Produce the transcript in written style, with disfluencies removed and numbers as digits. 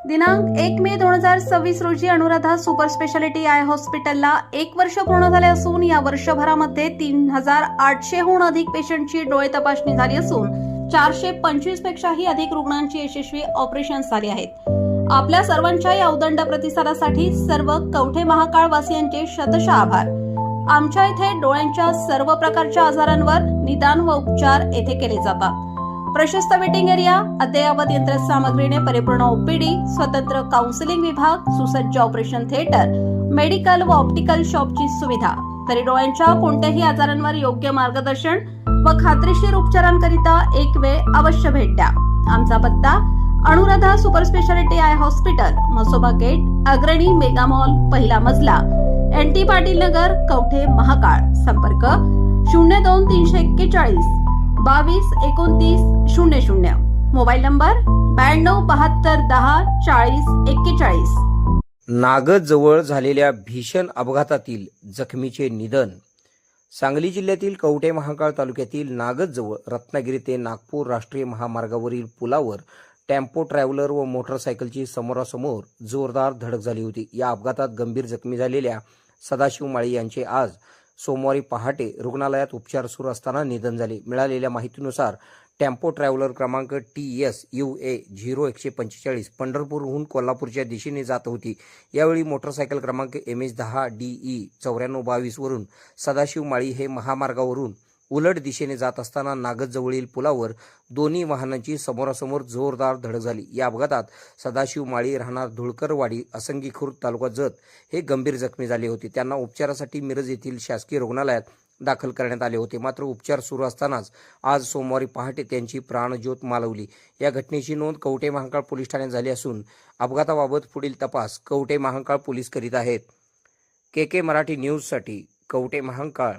दिनांक 1 मे 2026 रोजी Anuradha super speciality I हॉस्पिटलला 1 वर्ष पूर्ण झाले असून या वर्षभरामध्ये 3800हून अधिक पेशंटची डोळे तपासणी झाली असून 425 पेक्षाही अधिक रुग्णांची यशस्वी ऑपरेशन्स झाली आहेत। आपल्या सर्वांच्या या उदंड प्रतिसादासाठी सर्व कवठे महाकाळ वासियांचे शतशः आभार। आमच्या इथे डोळ्यांच्या सर्व प्रकारच्या आजारांवर निदान व उपचार येथे केले जातात। प्रशस्त वेटिंग एरिया, अद्ययावत यंत्रसामग्रीने परिपूर्ण ओपीडी, स्वतंत्र काउन्सिलिंग विभाग, सुसज्ज ऑपरेशन थिएटर, मेडिकल व ऑप्टिकल शॉपची सुविधा, तरी डोळ्यांच्या कोणत्याही आजारांवर योग्य मार्गदर्शन व खात्रीशीर उपचारांकरिता एक वेळ अवश्य भेट द्या। आमचा पत्ता Anuradha super speciality eye hospital, Masoba gate, Agrani mega mall, पहिला मजला, NT पाटील नगर, कवठे महाकाळ। संपर्क 02-341 22-29-00, मोबाईल नंबर 92-72-10-40-41। नागद जवळ झालेल्या भीषण अपघातातील जखमीचे निधन। सांगली जिल्ह्यातील कवठे महाकाळ तालुक्यातील नागद जवळ रत्नागिरी ते नागपूर राष्ट्रीय महामार्गावरील पुलावर टेम्पो ट्रॅव्हलर व मोटरसायकलची समोरासमोर जोरदार धडक झाली होती। या अपघातात गंभीर जखमी झालेल्या सदाशिव माळी यांचे आज सोमवारी पहाटे रुग्णालयात उपचार सुरू असताना निधन झाले। मिळालेल्या माहितीनुसार टेम्पो ट्रॅव्हलर क्रमांक TSUA 0145 पंढरपूरहून कोल्हापूरच्या दिशेने जात होती। यावेळी मोटरसायकल क्रमांक MH10DE 9422 वरून सदाशिव माळी हे महामार्गावरून उलट दिशेने जात असताना नागदजवळील पुलावर दोन्ही वाहनांची समोरासमोर जोरदार धडक झाली। या अपघातात सदाशिव माळी राहणार धुळकरवाडी, असंगी खुर्द, तालुका जत हे गंभीर जखमी झाले होते। त्यांना उपचारासाठी मिरज येथील शासकीय रुग्णालयात दाखल करण्यात आले होते। मात्र उपचार सुरू असतानाच आज सोमवारी पहाटे त्यांची प्राणज्योत मालवली। या घटनेची नोंद कवठे महाकाळ पोलीस ठाण्यात झाली असून अपघाताबाबत पुढील तपास कवठे महाकाळ पोलीस करीत आहेत। KK मराठी न्यूजसाठी कवठे महाकाळ